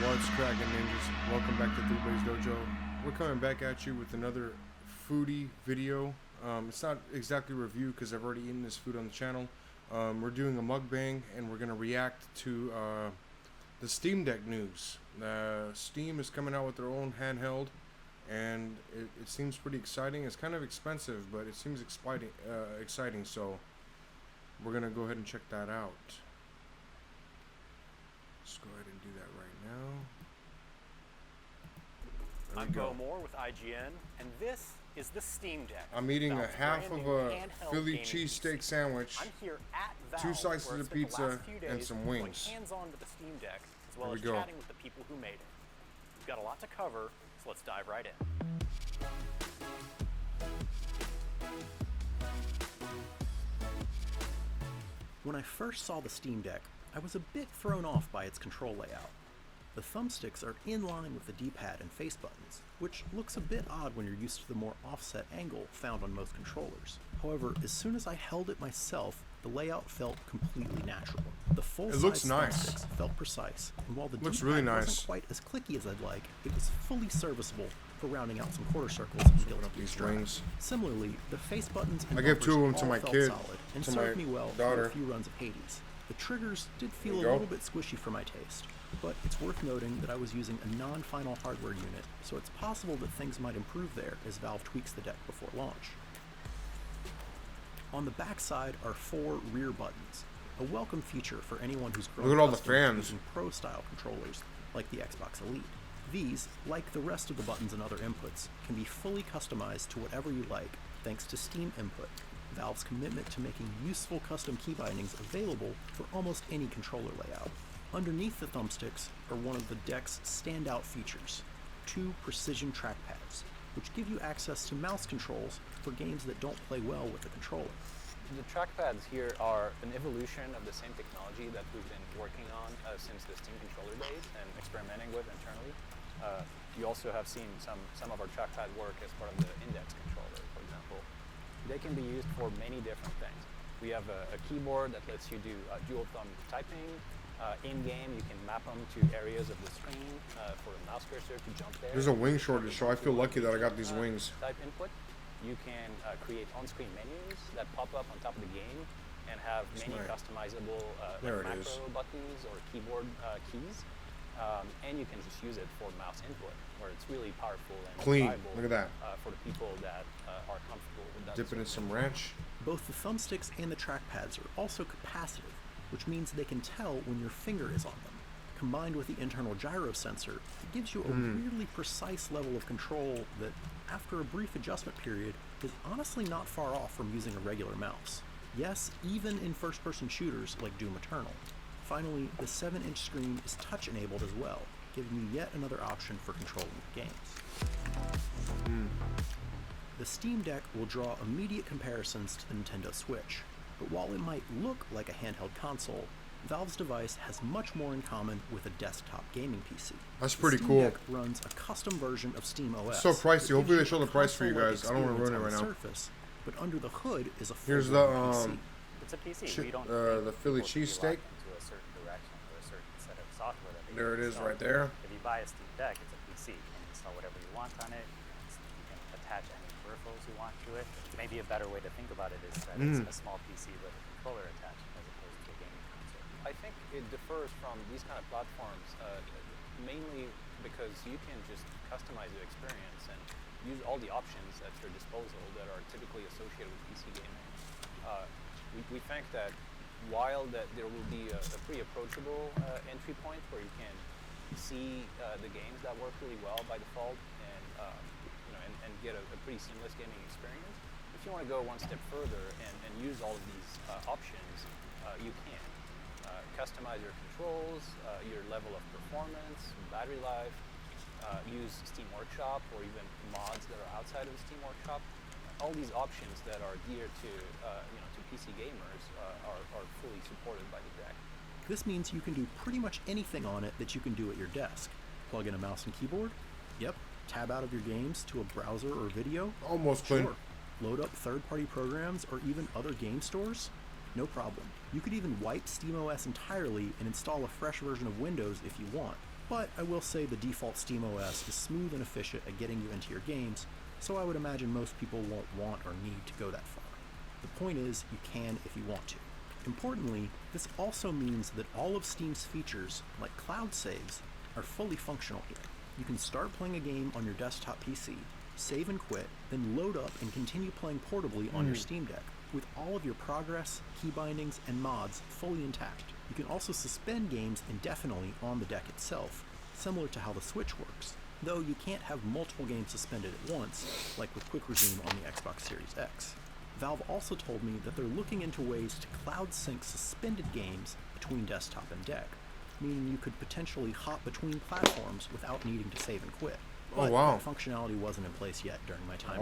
What's cracking, ninjas? Welcome back to Dominoes Dojo. We're coming back at you with another foodie video. It's not exactly a review because I've already eaten this food on the channel. We're doing a mukbang and we're going to react to the Steam Deck news. Steam is coming out with their own handheld and it seems pretty exciting. It's kind of expensive, but it seems exciting, so we're going to go ahead and check that out. Let's go ahead and do that right now. I'm Bo Moore with IGN, and this is the Steam Deck. I'm eating a half of a Philly cheesesteak sandwich, I'm here at Valve, 2 slices of pizza, and some wings. Hands-on with the Steam Deck, as well as Here we go. chatting with the people who made it. We've got a lot to cover, so let's dive right in. When I first saw the Steam Deck, I was a bit thrown off by its control layout. The thumbsticks are in line with the D-pad and face buttons, which looks a bit odd when you're used to the more offset angle found on most controllers. However, as soon as I held it myself, the layout felt completely natural. The full-size thumbsticks felt precise, and while the D-pad really nice. wasn't quite as clicky as I'd like, it was fully serviceable for rounding out some quarter circles and guilty gear these strats. rings. Similarly, the face buttons and I gave 2 of them bumpers to my all felt kid, solid and to served my me well daughter. for a few runs of Hades. The triggers did feel a There you little go. bit squishy for my taste, but it's worth noting that I was using a non-final hardware unit, so it's possible that things might improve there as Valve tweaks the deck before launch. On the back side are 4 rear buttons, a welcome feature for anyone who's grown Look at all the accustomed to fans. using pro-style controllers like the Xbox Elite. These, like the rest of the buttons and other inputs, can be fully customized to whatever you like thanks to Steam Input, Valve's commitment to making useful custom key bindings available for almost any controller layout. Underneath the thumbsticks are one of the deck's standout features, 2 precision trackpads, which give you access to mouse controls for games that don't play well with the controller. The trackpads here are an evolution of the same technology that we've been working on since the Steam controller days and experimenting with internally. You also have seen some of our trackpad work as part of the index controller, for example. They can be used for many different things. We have a keyboard that lets you do dual thumb typing. In-game, you can map them to areas of the screen for a mouse cursor to jump there. There's a wing shortage, so I feel lucky that I got these wings. Type input. You can create on-screen menus that pop up on top of the game and have many customizable macro buttons or keyboard keys. And you can just use it for mouse input, where it's really powerful and Clean. reliable, Look at that. For the people that are comfortable with that. Dip it in some ranch. Both the thumbsticks and the trackpads are also capacitive, which means they can tell when your finger is on them. Combined with the internal gyro sensor, it gives you a really precise level of control that, after a brief adjustment period, is honestly not far off from using a regular mouse. Yes, even in first-person shooters like Doom Eternal. Finally, the 7-inch screen is touch-enabled as well, giving you yet another option for controlling the games. The Steam Deck will draw immediate comparisons to the Nintendo Switch, but while it might look like a handheld console, Valve's device has much more in common with a desktop gaming PC. That's pretty the Steam cool. Deck runs a custom version of Steam OS. It's so pricey. that Hopefully they gives show you the price for you console-like guys. I don't want to ruin it right experience on now. the surface, but under the hood is a Here's full-blown PC. It's a PC. We don't the Philly cheesesteak. into a certain direction or a certain set of software that There it is right there. If you buy a Steam Deck, it's a PC. You can install whatever you want on it. You can attach any peripherals you want to it. Maybe a better way to think about it is that it's a small PC with a controller attached as opposed to a gaming console. I think it differs from these kind of platforms mainly because you can just customize the experience and use all the options at your disposal that are typically associated with PC gaming. We think that while there will be a pretty approachable entry point where you can see the games that work really well by default and and get a pretty seamless gaming experience. If you want to go one step further and use all of these options, you can customize your controls, your level of performance, battery life, use Steam Workshop or even mods that are outside of the Steam Workshop. All these options that are dear to to PC gamers are fully supported by the deck. This means you can do pretty much anything on it that you can do at your desk. Plug in a mouse and keyboard? Yep. Tab out of your games to a browser or video? Almost clean. Sure. Load up third-party programs or even other game stores? No problem. You could even wipe SteamOS entirely and install a fresh version of Windows if you want. But I will say the default SteamOS is smooth and efficient at getting you into your games, so I would imagine most people won't want or need to go that far. The point is, you can if you want to. Importantly, this also means that all of Steam's features, like cloud saves, are fully functional here. You can start playing a game on your desktop PC, save and quit, then load up and continue playing portably on your Steam Deck, with all of your progress, key bindings, and mods fully intact. You can also suspend games indefinitely on the deck itself, similar to how the Switch works, though you can't have multiple games suspended at once, like with Quick Resume on the Xbox Series X. Valve also told me that they're looking into ways to cloud sync suspended games between desktop and deck, meaning you could potentially hop between platforms without needing to save and quit. But that functionality wasn't in place yet during my time.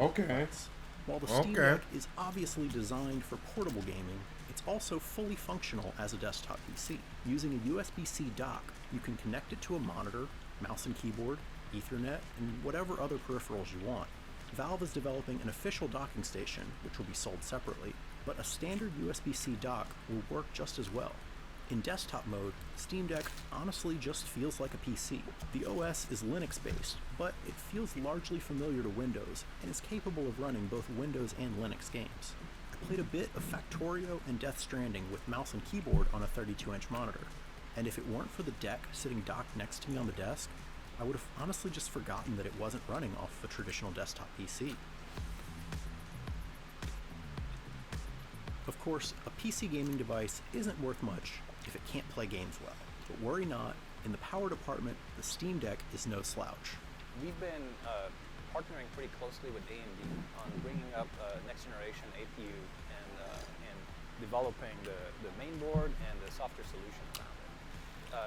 While the Steam Deck is obviously designed for portable gaming, it's also fully functional as a desktop PC. Using a USB-C dock, you can connect it to a monitor, mouse and keyboard, Ethernet, and whatever other peripherals you want. Valve is developing an official docking station, which will be sold separately, but a standard USB-C dock will work just as well. In desktop mode, Steam Deck honestly just feels like a PC. The OS is Linux-based, but it feels largely familiar to Windows and is capable of running both Windows and Linux games. I played a bit of Factorio and Death Stranding with mouse and keyboard on a 32-inch monitor, and if it weren't for the deck sitting docked next to me on the desk, I would have honestly just forgotten that it wasn't running off of a traditional desktop PC. Of course, a PC gaming device isn't worth much if it can't play games well. But worry not, in the power department, the Steam Deck is no slouch. We've been partnering pretty closely with AMD on bringing up next generation APU and developing the main board and the software solution around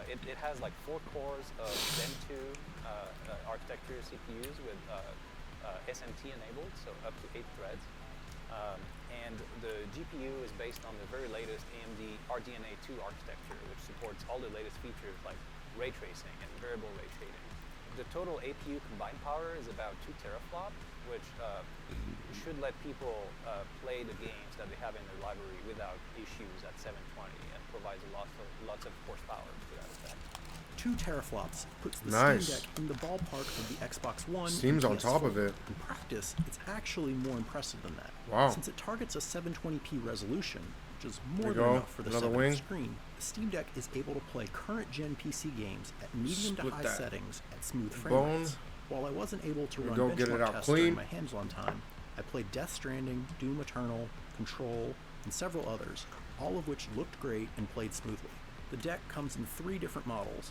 it. It has like 4 cores of Zen 2 architecture CPUs with SMT enabled, so up to 8 threads. And the GPU is based on the very latest AMD RDNA 2 architecture, which supports all the latest features like ray tracing and variable ray shading. The total APU combined power is about 2 teraflop, which should let people play the games that they have in their library without issues at 720 and provides lots of horsepower to that effect. 2 teraflops puts the Steam Deck in the ballpark of the Xbox One. Steam's on top of it. In practice, it's actually more impressive than that. Wow. Since it targets a 720p resolution, which is more than enough for the 7-inch screen, the Steam Deck is able to play current-gen PC games at medium to high settings at smooth frame rates. While I wasn't able to run benchmark tests during my hands-on time, I played Death Stranding, Doom Eternal, Control, and several others, all of which looked great and played smoothly. The deck comes in 3 different models.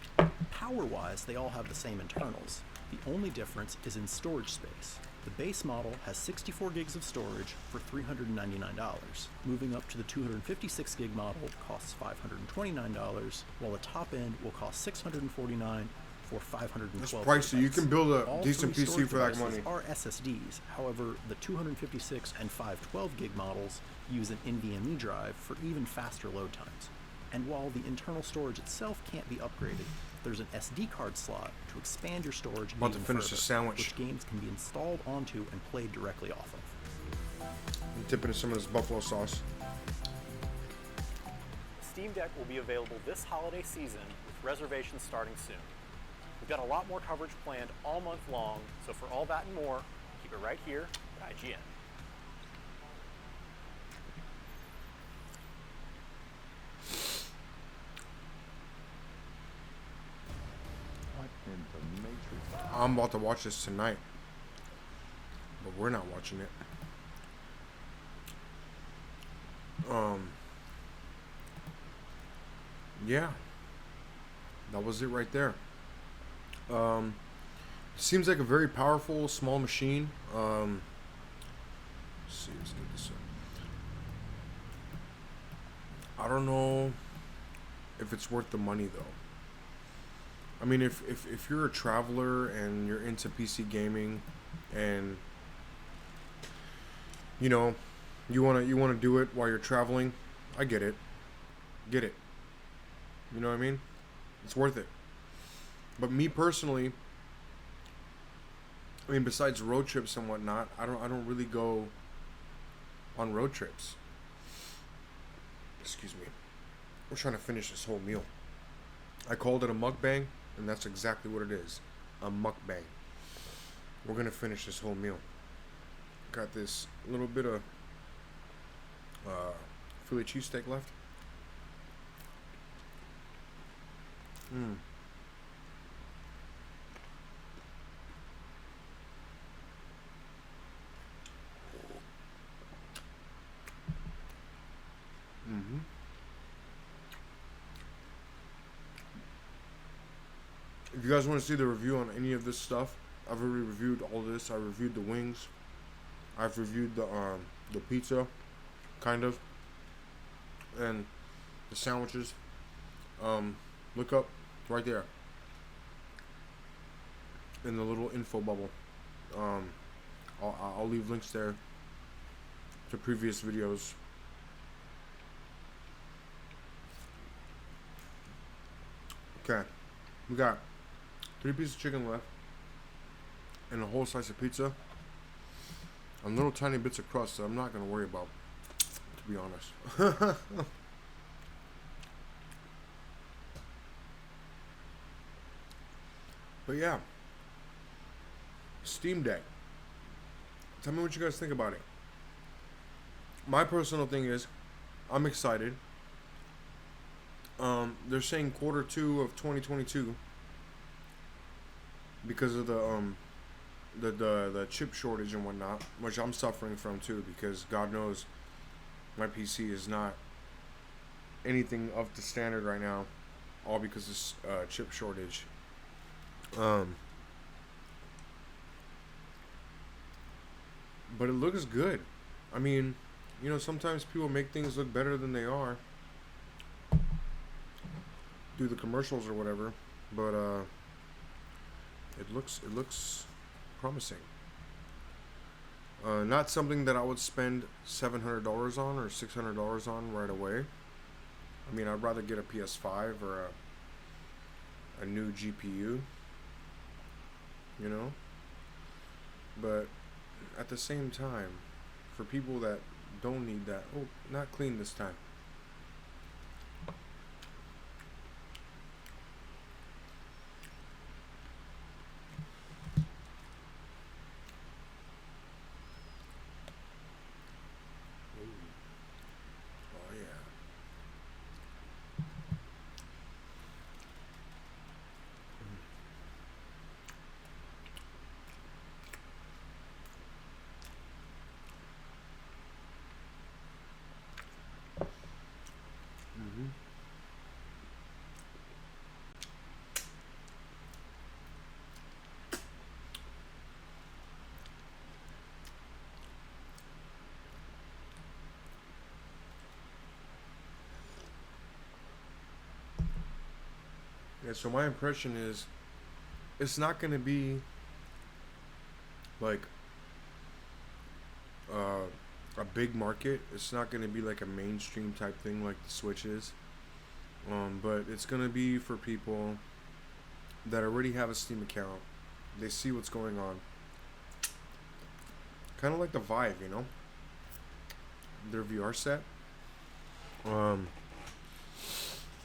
Power-wise, they all have the same internals. The only difference is in storage space. The base model has 64 gigs of storage for $399. Moving up to the 256 gig model costs $529, while the top end will cost $649 for 512 That's pricey. You can build a decent PC for that money. Are SSDs. However, the 256 and 512 gig models use an NVMe drive for even faster load times. And while the internal storage itself can't be upgraded, there's an SD card slot to expand your storage about to finish further, the sandwich, which games can be installed onto and played directly off of. I'm dipping in some of this buffalo sauce. Steam Deck will be available this holiday season with reservations starting soon. We've got a lot more coverage planned all month long, so for all that and more, keep it right here at IGN. I'm about to watch this tonight, but we're not watching it. Yeah, that was it right there. Seems like a very powerful small machine. Let's see, let's get this up. I don't know if it's worth the money though. I mean, if you're a traveler and you're into PC gaming, and you know you wanna do it while you're traveling, I get it. You know what I mean? It's worth it. But me personally, I mean, besides road trips and whatnot, I don't really go on road trips. Excuse me. We're trying to finish this whole meal. I called it a mukbang and that's exactly what it is, a mukbang. We're gonna finish this whole meal. Got this little bit of Philly cheesesteak left. If you guys want to see the review on any of this stuff, I've already reviewed all this. I reviewed the wings. I've reviewed the pizza, kind of, and the sandwiches. Look up right there in the little info bubble. I'll leave links there to previous videos. Okay, we got 3 pieces of chicken left and a whole slice of pizza and little tiny bits of crust that I'm not going to worry about, to be honest. But yeah, Steam Deck. Tell me what you guys think about it. My personal thing is, I'm excited. They're saying Q2 of 2022 because of the chip shortage and whatnot, which I'm suffering from too, because God knows my PC is not anything up to standard right now, all because of chip shortage. But it looks good. I mean, you know, sometimes people make things look better than they are through the commercials or whatever, but it looks promising. Not something that I would spend $700 on or $600 on right away. I mean, I'd rather get a PS5 or a new GPU, you know. But at the same time, for people that don't need that, oh, not clean this time. Oh yeah. Yeah, so my impression is it's not going to be like a big market. It's not going to be like a mainstream type thing like the Switch is. But it's going to be for people that already have a Steam account. They see what's going on. Kind of like the Vive, you know? Their VR set. A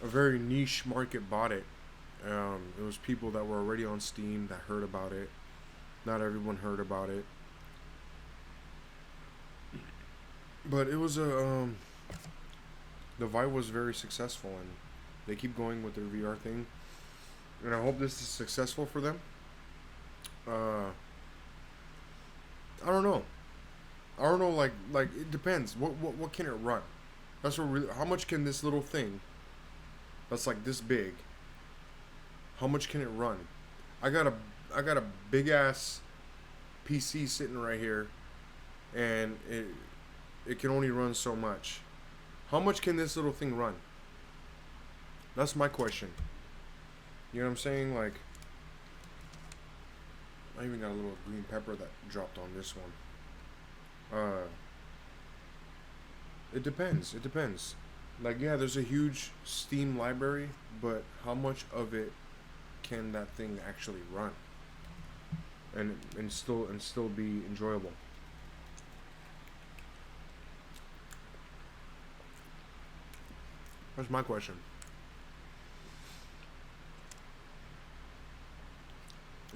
very niche market bought it. It was people that were already on Steam that heard about it. Not everyone heard about it. But it was the Vive was very successful, and they keep going with their VR thing. And I hope this is successful for them. I don't know. Like it depends. What can it run? That's what really. How much can this little thing that's like this big, how much can it run? I got a big ass PC sitting right here, and it can only run so much. How much can this little thing run? That's my question. You know what I'm saying? Like, I even got a little green pepper that dropped on this one. It depends. Like, yeah, there's a huge Steam library, but how much of it can that thing actually run and still be enjoyable? That's my question.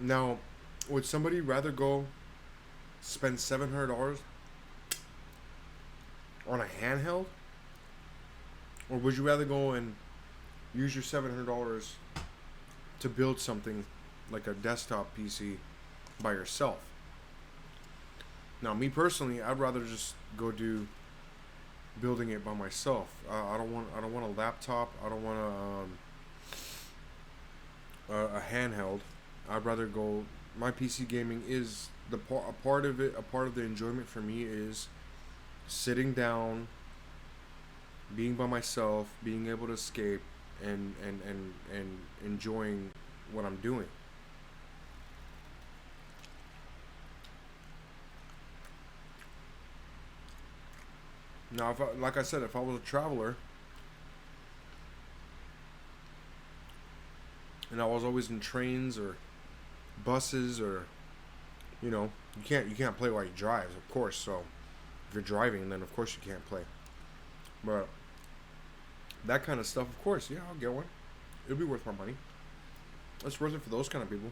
Now, would somebody rather go spend $700 on a handheld, or would you rather go and use your $700 to build something like a desktop PC by yourself? Now, me personally, I'd rather just go do building it by myself. I don't want a laptop. I don't want a handheld. I'd rather go. My PC gaming is a part of it. A part of the enjoyment for me is sitting down, being by myself, being able to escape, and enjoying what I'm doing. Now, like I said, if I was a traveler and I was always in trains or buses, or you can't play while you drive, of course. So if you're driving, then of course you can't play. But that kind of stuff, of course, yeah, I'll get one. It'll be worth my money. It's worth it for those kind of people.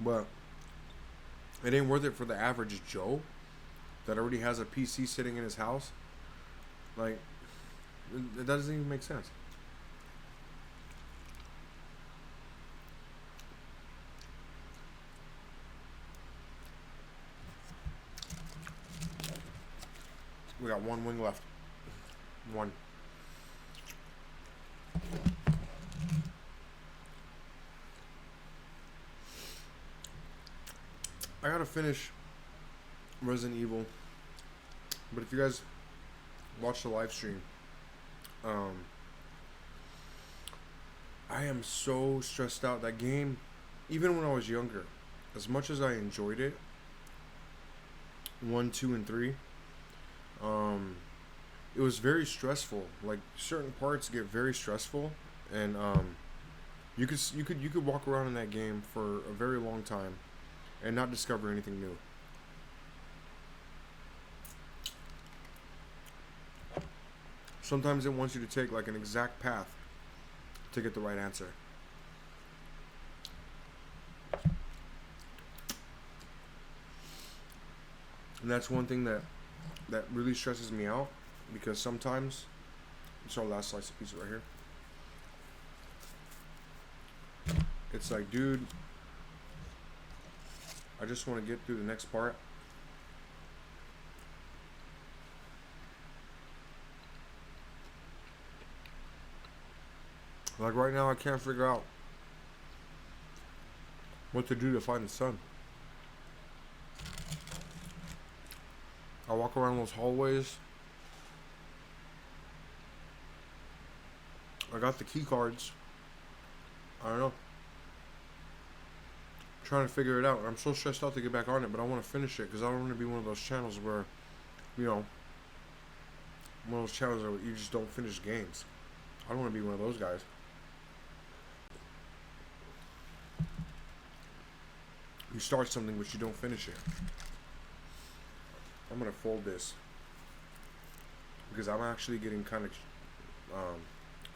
But it ain't worth it for the average Joe that already has a PC sitting in his house. Like, it doesn't even make sense. We got one wing left. One. I gotta finish Resident Evil, but if you guys watch the live stream, I am so stressed out. That game, even when I was younger, as much as I enjoyed it, 1, 2, and 3, it was very stressful. Like, certain parts get very stressful, and you could walk around in that game for a very long time and not discover anything new. Sometimes it wants you to take like an exact path to get the right answer. And that's one thing that really stresses me out, because sometimes, it's our last slice of pizza right here. It's like, dude, I just want to get through the next part. Like right now, I can't figure out what to do to find the sun. I walk around those hallways. I got the key cards. I don't know. Trying to figure it out. I'm so stressed out to get back on it, but I want to finish it because I don't want to be one of those channels where, one of those channels where you just don't finish games. I don't want to be one of those guys. You start something but you don't finish it. I'm gonna fold this because I'm actually getting kind of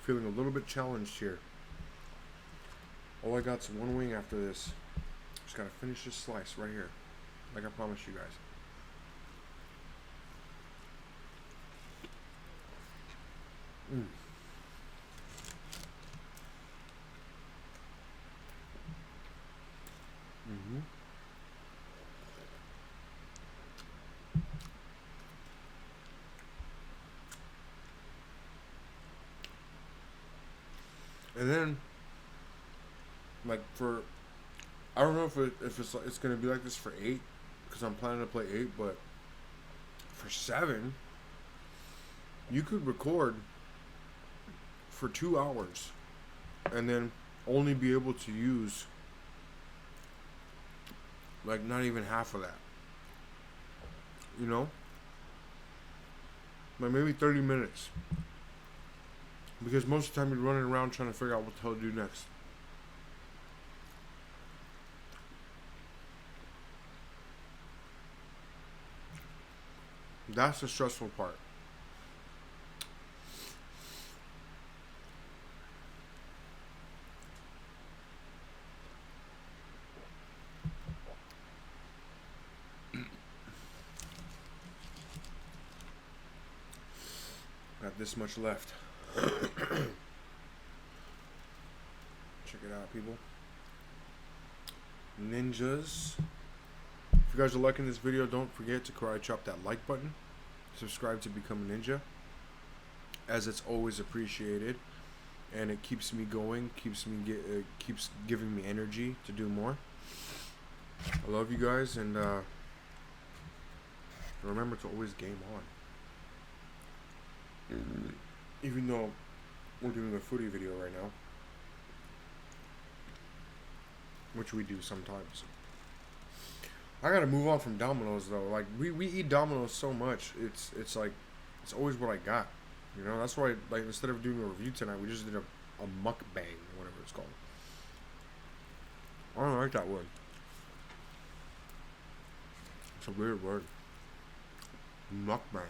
feeling a little bit challenged here. All I got's one wing after this. Just gotta finish this slice right here, like I promised you guys. And then, like, I don't know if it's gonna be like this for 8, because I'm planning to play 8, but for 7, you could record for 2 hours and then only be able to use like not even half of that. Like maybe 30 minutes. Because most of the time you're running around trying to figure out what the hell to do next. That's the stressful part. this much left. Check it out, people. Ninjas. If you guys are liking this video, don't forget to karate chop that like button. Subscribe to become a ninja, as it's always appreciated, and it keeps me going, keeps giving me energy to do more. I love you guys, and remember to always game on. Even though we're doing a foodie video right now, which we do sometimes. I gotta move on from Dominoes though. Like we eat Dominoes so much, it's like it's always what I got. You know, that's why, like, instead of doing a review tonight, we just did a mukbang, whatever it's called. I don't like that word. It's a weird word. Mukbang.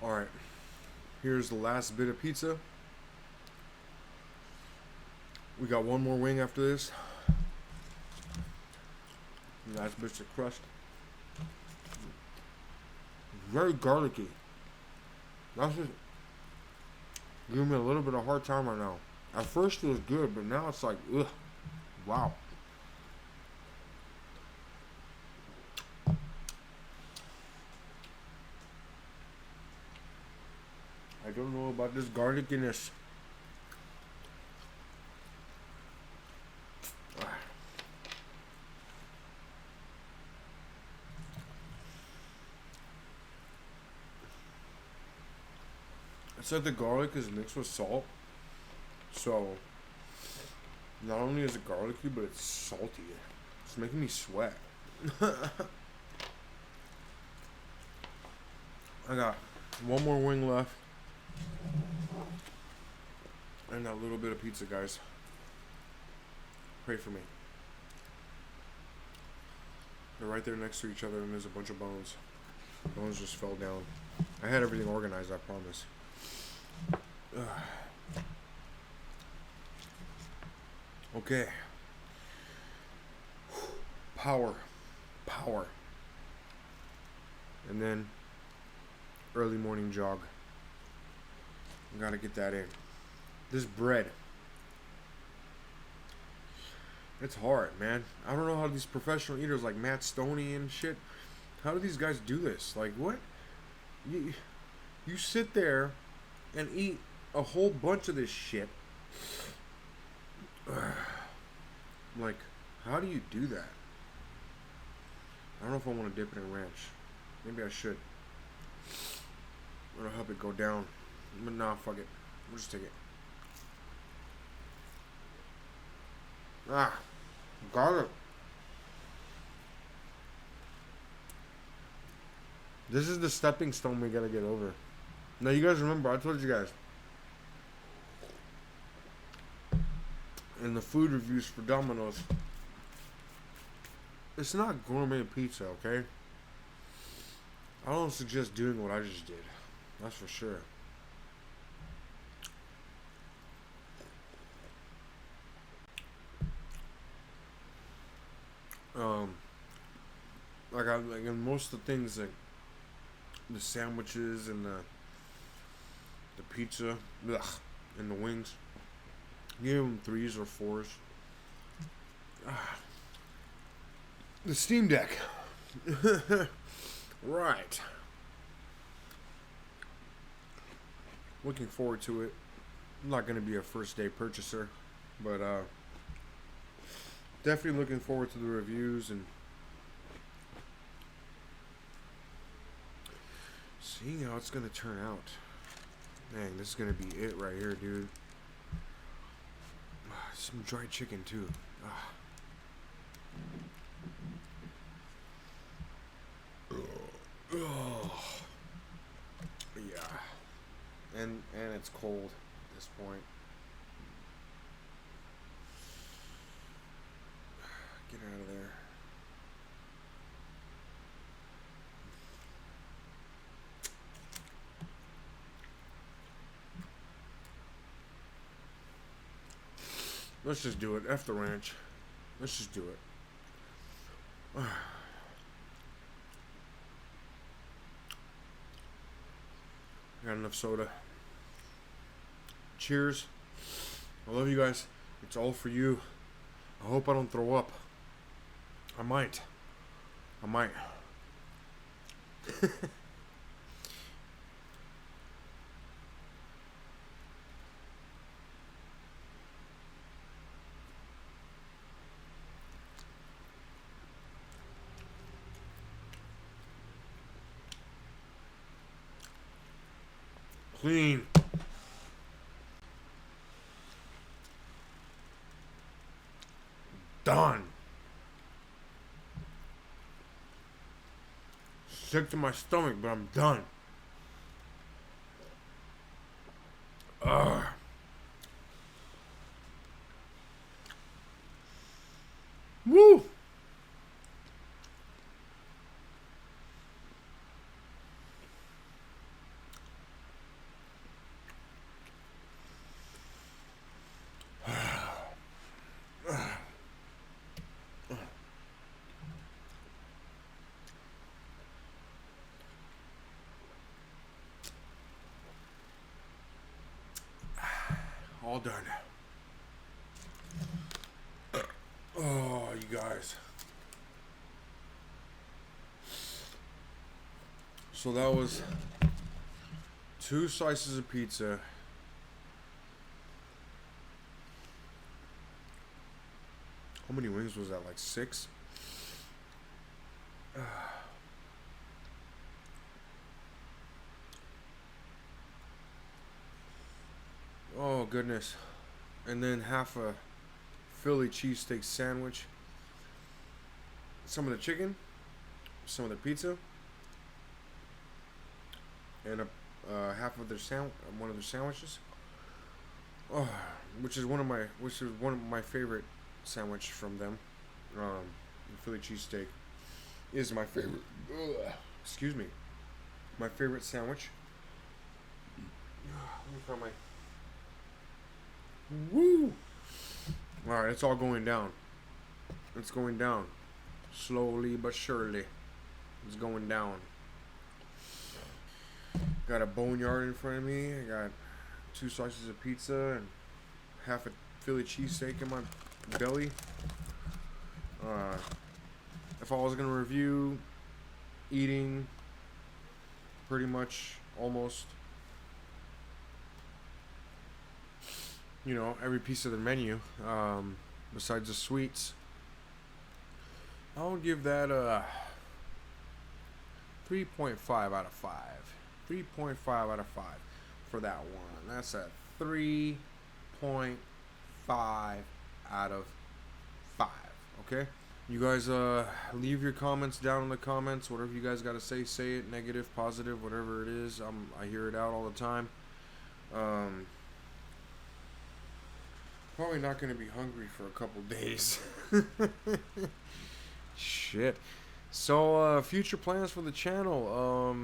Alright, here's the last bit of pizza. We got one more wing after this. Last bits of crust. Very garlicky. That's just giving me a little bit of a hard time right now. At first it was good, but now it's like, ugh, wow. I don't know about this garlickiness. It's like the garlic is mixed with salt. So, not only is it garlicky, but it's salty. It's making me sweat. I got one more wing left. And that little bit of pizza, guys. Pray for me. They're right there next to each other, and there's a bunch of bones. Bones just fell down. I had everything organized, I promise. Ugh. Okay. Power. Power. And then early morning jog. Gotta get that in. This bread. It's hard, man. I don't know how these professional eaters like Matt Stoney and shit, how do these guys do this? Like, what? You sit there and eat a whole bunch of this shit. Like, how do you do that? I don't know if I want to dip it in ranch. Maybe I should. It'll help it go down. But nah, fuck it. We'll just take it. Ah, garlic. This is the stepping stone we gotta get over. Now, you guys remember, I told you guys in the food reviews for Domino's, it's not gourmet pizza, okay? I don't suggest doing what I just did. That's for sure. Like in most of the things, like the sandwiches and the pizza, ugh, and the wings, give them 3s or 4s. The Steam Deck. Right. Looking forward to it. I'm not going to be a first day purchaser, but definitely looking forward to the reviews and seeing how it's going to turn out. Dang, this is going to be it right here, dude. Some dried chicken, too. Oh. Yeah. And it's cold at this point. Get out of there. Let's just do it. F the ranch. Let's just do it. Got enough soda. Cheers. I love you guys. It's all for you. I hope I don't throw up. I might. Clean. Done. Sick to my stomach, but I'm done. Ugh. Woo! All done. Oh, you guys. So that was 2 slices of pizza. How many wings was that? Like 6? Oh goodness. And then half a Philly cheesesteak sandwich. Some of the chicken, some of the pizza, and half of their one of their sandwiches. Oh, which is one of my favorite sandwich from them. The Philly cheesesteak is my favorite. Excuse me. My favorite sandwich. Let me find my. Woo! Alright, it's all going down. It's going down. Slowly but surely. It's going down. Got a boneyard in front of me. I got 2 slices of pizza and half a Philly cheesesteak in my belly. If I was going to review eating pretty much almost every piece of the menu, besides the sweets, I'll give that a 3.5 out of 5. 3.5 out of 5 for that one. That's a 3.5 out of 5. Okay? You guys leave your comments down in the comments. Whatever you guys got to say it. Negative, positive, whatever it is. I hear it out all the time. Probably not going to be hungry for a couple days. Shit. So, future plans for the channel.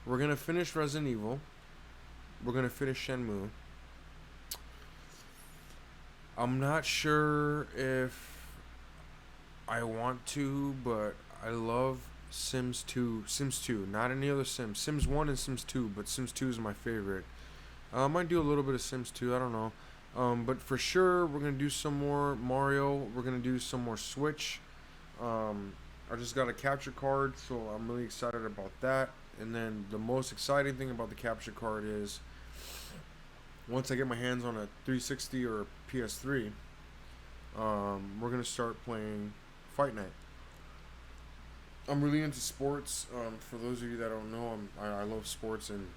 We're going to finish Resident Evil. We're going to finish Shenmue. I'm not sure if I want to, but I love Sims 2. Sims 2, not any other Sims. Sims 1 and Sims 2, but Sims 2 is my favorite. I might do a little bit of Sims 2, I don't know. But for sure, we're going to do some more Mario. We're going to do some more Switch. I just got a capture card, so I'm really excited about that. And then the most exciting thing about the capture card is once I get my hands on a 360 or a PS3, we're going to start playing Fight Night. I'm really into sports. For those of you that don't know, I love sports, and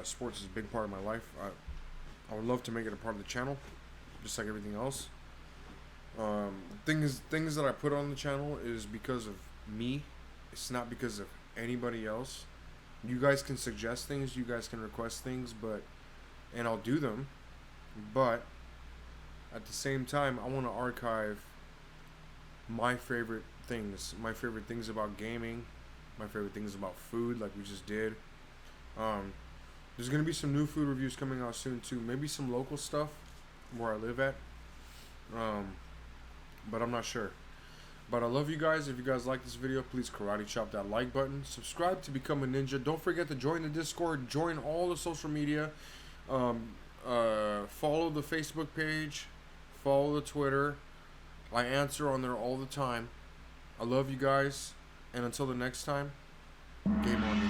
sports is a big part of my life. I would love to make it a part of the channel, just like everything else. Things that I put on the channel is because of me. It's not because of anybody else. You guys can suggest things, you guys can request things, and I'll do them. But at the same time, I want to archive my favorite things about gaming, my favorite things about food, like we just did. There's gonna be some new food reviews coming out soon too. Maybe some local stuff, where I live at. But I'm not sure. But I love you guys. If you guys like this video, please karate chop that like button. Subscribe to become a ninja. Don't forget to join the Discord. Join all the social media. Follow the Facebook page. Follow the Twitter. I answer on there all the time. I love you guys. And until the next time, game on.